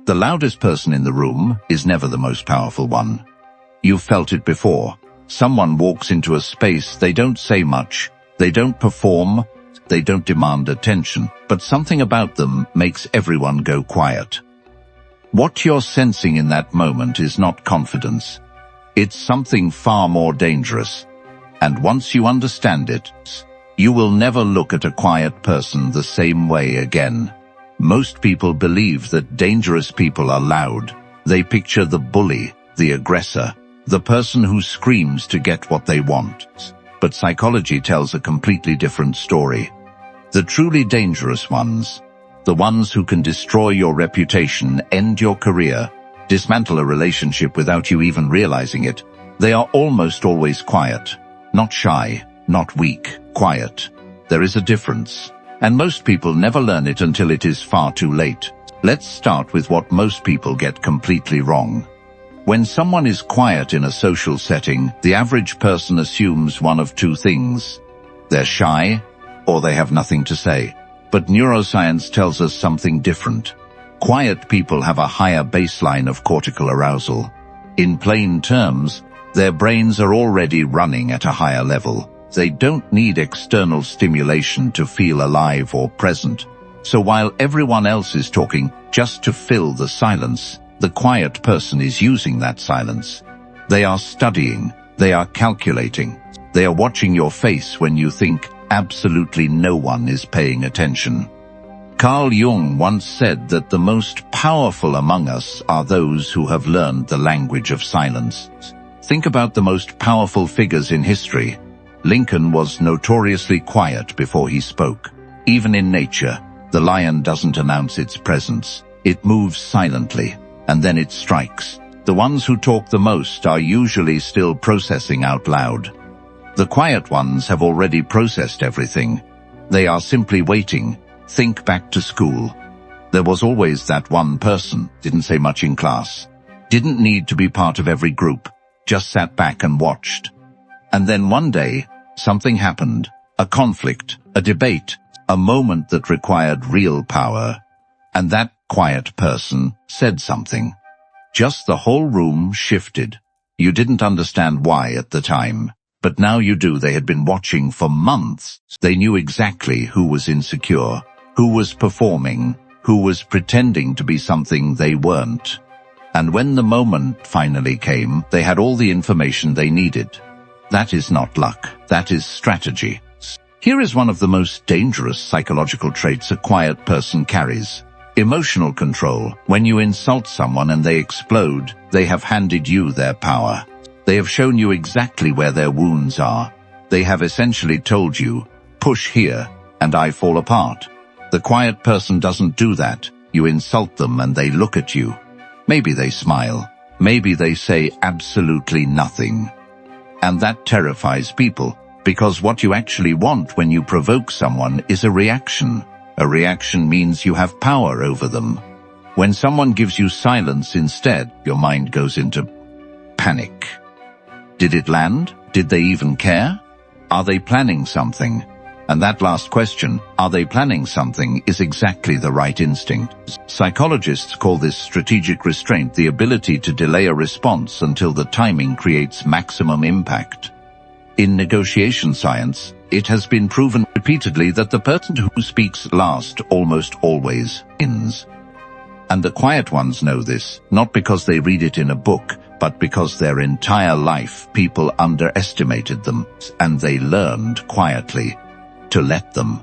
The loudest person in the room is never the most powerful one. You've felt it before. Someone walks into a space, they don't say much, they don't perform, they don't demand attention, but something about them makes everyone go quiet. What you're sensing in that moment is not confidence. It's something far more dangerous. And once you understand it, you will never look at a quiet person the same way again. Most people believe that dangerous people are loud. They picture the bully, the aggressor, the person who screams to get what they want. But psychology tells a completely different story. The truly dangerous ones, the ones who can destroy your reputation, end your career, dismantle a relationship without you even realizing it, they are almost always quiet. Not shy, not weak, quiet. There is a difference. And most people never learn it until it is far too late. Let's start with what most people get completely wrong. When someone is quiet in a social setting, the average person assumes one of two things. They're shy, or they have nothing to say. But neuroscience tells us something different. Quiet people have a higher baseline of cortical arousal. In plain terms, their brains are already running at a higher level. They don't need external stimulation to feel alive or present. So while everyone else is talking just to fill the silence, the quiet person is using that silence. They are studying, they are calculating, they are watching your face when you think absolutely no one is paying attention. Carl Jung once said that the most powerful among us are those who have learned the language of silence. Think about the most powerful figures in history. Lincoln was notoriously quiet before he spoke. Even in nature, the lion doesn't announce its presence. It moves silently, and then it strikes. The ones who talk the most are usually still processing out loud. The quiet ones have already processed everything. They are simply waiting. Think back to school. There was always that one person, didn't say much in class, didn't need to be part of every group, just sat back and watched. And then one day, something happened, a conflict, a debate, a moment that required real power. And that quiet person said something. Just the whole room shifted. You didn't understand why at the time, but now you do. They had been watching for months. They knew exactly who was insecure, who was performing, who was pretending to be something they weren't. And when the moment finally came, they had all the information they needed. That is not luck, that is strategy. Here is one of the most dangerous psychological traits a quiet person carries. Emotional control. When you insult someone and they explode, they have handed you their power. They have shown you exactly where their wounds are. They have essentially told you, push here, and I fall apart. The quiet person doesn't do that. You insult them and they look at you. Maybe they smile. Maybe they say absolutely nothing. And that terrifies people, because what you actually want when you provoke someone is a reaction. A reaction means you have power over them. When someone gives you silence instead, your mind goes into panic. Did it land? Did they even care? Are they planning something? And that last question, are they planning something, is exactly the right instinct. Psychologists call this strategic restraint, the ability to delay a response until the timing creates maximum impact. In negotiation science, it has been proven repeatedly that the person who speaks last almost always wins. And the quiet ones know this, not because they read it in a book, but because their entire life people underestimated them, and they learned quietly to let them.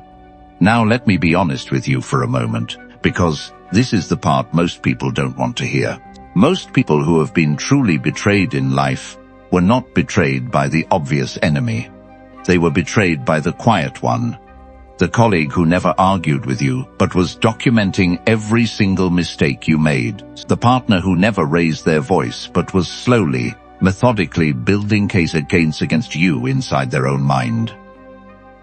Now let me be honest with you for a moment, because this is the part most people don't want to hear. Most people who have been truly betrayed in life were not betrayed by the obvious enemy. They were betrayed by the quiet one. The colleague who never argued with you, but was documenting every single mistake you made. The partner who never raised their voice, but was slowly, methodically building case against you inside their own mind.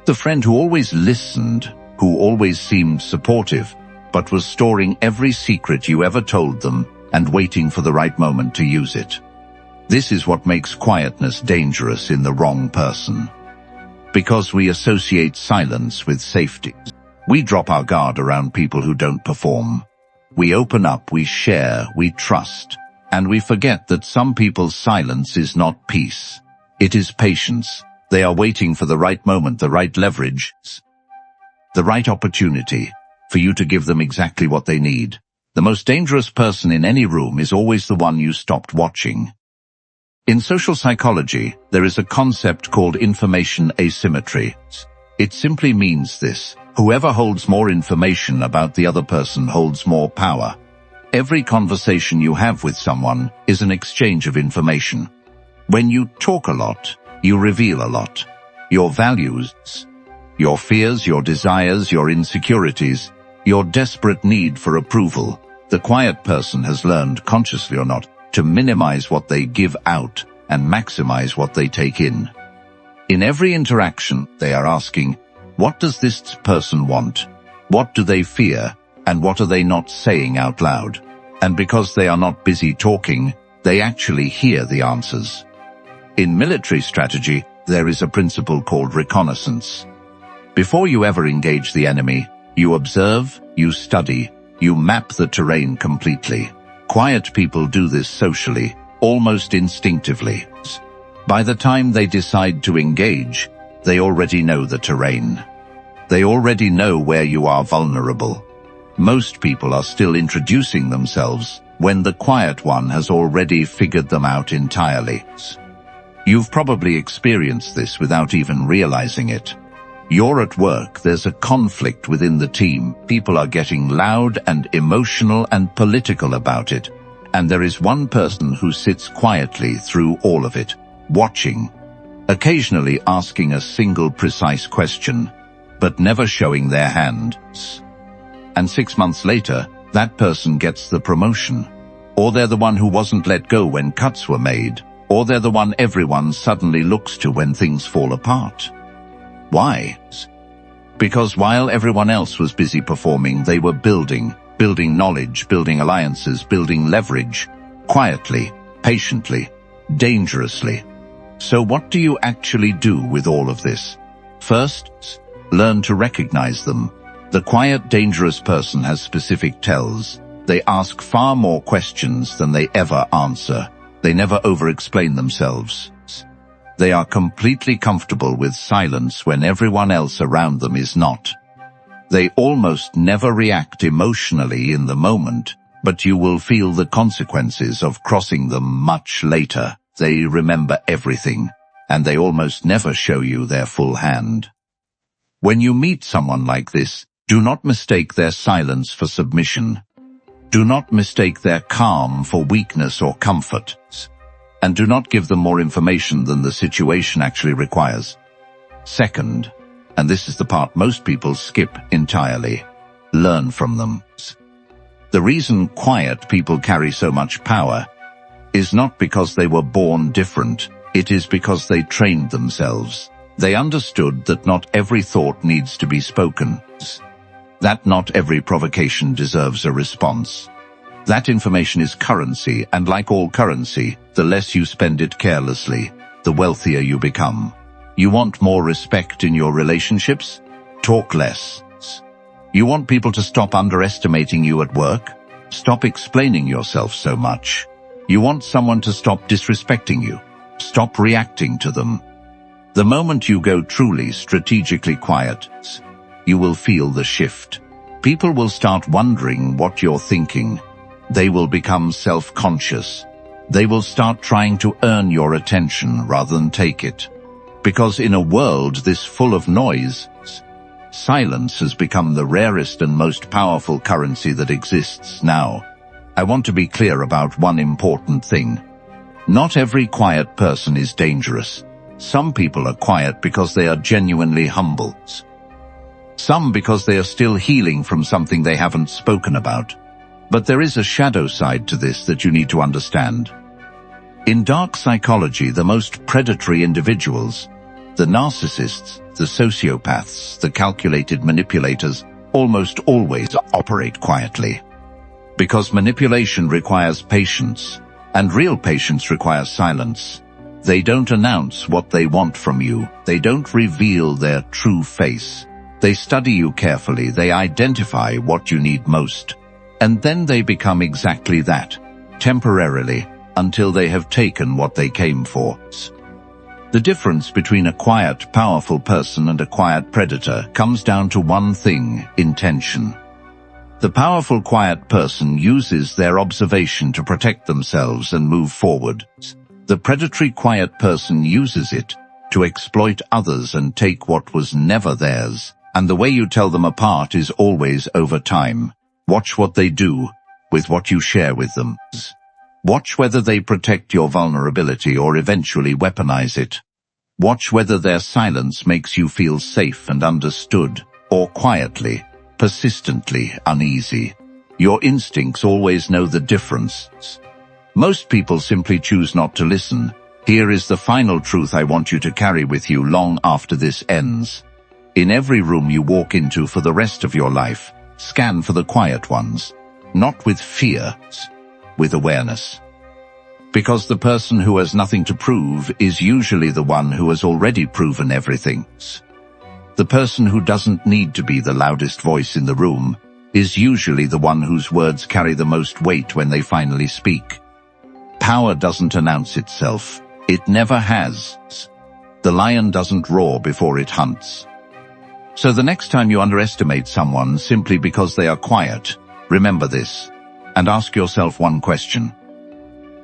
The friend who always listened, who always seemed supportive, but was storing every secret you ever told them and waiting for the right moment to use it. This is what makes quietness dangerous in the wrong person. Because we associate silence with safety. We drop our guard around people who don't perform. We open up, we share, we trust, and we forget that some people's silence is not peace. It is patience. They are waiting for the right moment, the right leverage, the right opportunity for you to give them exactly what they need. The most dangerous person in any room is always the one you stopped watching. In social psychology, there is a concept called information asymmetry. It simply means this: whoever holds more information about the other person holds more power. Every conversation you have with someone is an exchange of information. When you talk a lot, you reveal a lot. Your values, your fears, your desires, your insecurities, your desperate need for approval. The quiet person has learned, consciously or not, to minimize what they give out and maximize what they take in. In every interaction, they are asking, what does this person want? What do they fear? And what are they not saying out loud? And because they are not busy talking, they actually hear the answers. In military strategy, there is a principle called reconnaissance. Before you ever engage the enemy, you observe, you study, you map the terrain completely. Quiet people do this socially, almost instinctively. By the time they decide to engage, they already know the terrain. They already know where you are vulnerable. Most people are still introducing themselves when the quiet one has already figured them out entirely. You've probably experienced this without even realizing it. You're at work, there's a conflict within the team, people are getting loud and emotional and political about it, and there is one person who sits quietly through all of it, watching, occasionally asking a single precise question, but never showing their hand. And 6 months later, that person gets the promotion. Or they're the one who wasn't let go when cuts were made. Or they're the one everyone suddenly looks to when things fall apart. Why? Because while everyone else was busy performing, they were building knowledge, building alliances, building leverage, quietly, patiently, dangerously. So what do you actually do with all of this? First, learn to recognize them. The quiet, dangerous person has specific tells. They ask far more questions than they ever answer. They never over-explain themselves. They are completely comfortable with silence when everyone else around them is not. They almost never react emotionally in the moment, but you will feel the consequences of crossing them much later. They remember everything, and they almost never show you their full hand. When you meet someone like this, do not mistake their silence for submission. Do not mistake their calm for weakness or comfort. And do not give them more information than the situation actually requires. Second, and this is the part most people skip entirely, learn from them. The reason quiet people carry so much power is not because they were born different, it is because they trained themselves. They understood that not every thought needs to be spoken, that not every provocation deserves a response. That information is currency, and like all currency, the less you spend it carelessly, the wealthier you become. You want more respect in your relationships? Talk less. You want people to stop underestimating you at work? Stop explaining yourself so much. You want someone to stop disrespecting you? Stop reacting to them. The moment you go truly strategically quiet, you will feel the shift. People will start wondering what you're thinking. They will become self-conscious. They will start trying to earn your attention rather than take it. Because in a world this full of noise, silence has become the rarest and most powerful currency that exists now. I want to be clear about one important thing. Not every quiet person is dangerous. Some people are quiet because they are genuinely humble. Some because they are still healing from something they haven't spoken about. But there is a shadow side to this that you need to understand. In dark psychology, the most predatory individuals, the narcissists, the sociopaths, the calculated manipulators, almost always operate quietly. Because manipulation requires patience, and real patience requires silence. They don't announce what they want from you. They don't reveal their true face. They study you carefully. They identify what you need most. And then they become exactly that, temporarily, until they have taken what they came for. The difference between a quiet, powerful person and a quiet predator comes down to one thing: intention. The powerful, quiet person uses their observation to protect themselves and move forward. The predatory, quiet person uses it to exploit others and take what was never theirs. And the way you tell them apart is always over time. Watch what they do with what you share with them. Watch whether they protect your vulnerability or eventually weaponize it. Watch whether their silence makes you feel safe and understood, or quietly, persistently uneasy. Your instincts always know the difference. Most people simply choose not to listen. Here is the final truth I want you to carry with you long after this ends. In every room you walk into for the rest of your life, scan for the quiet ones. Not with fear, with awareness. Because the person who has nothing to prove is usually the one who has already proven everything. The person who doesn't need to be the loudest voice in the room is usually the one whose words carry the most weight when they finally speak. Power doesn't announce itself. It never has. The lion doesn't roar before it hunts. So the next time you underestimate someone simply because they are quiet, remember this, and ask yourself one question.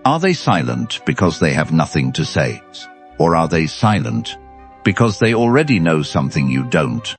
Are they silent because they have nothing to say? Or are they silent because they already know something you don't?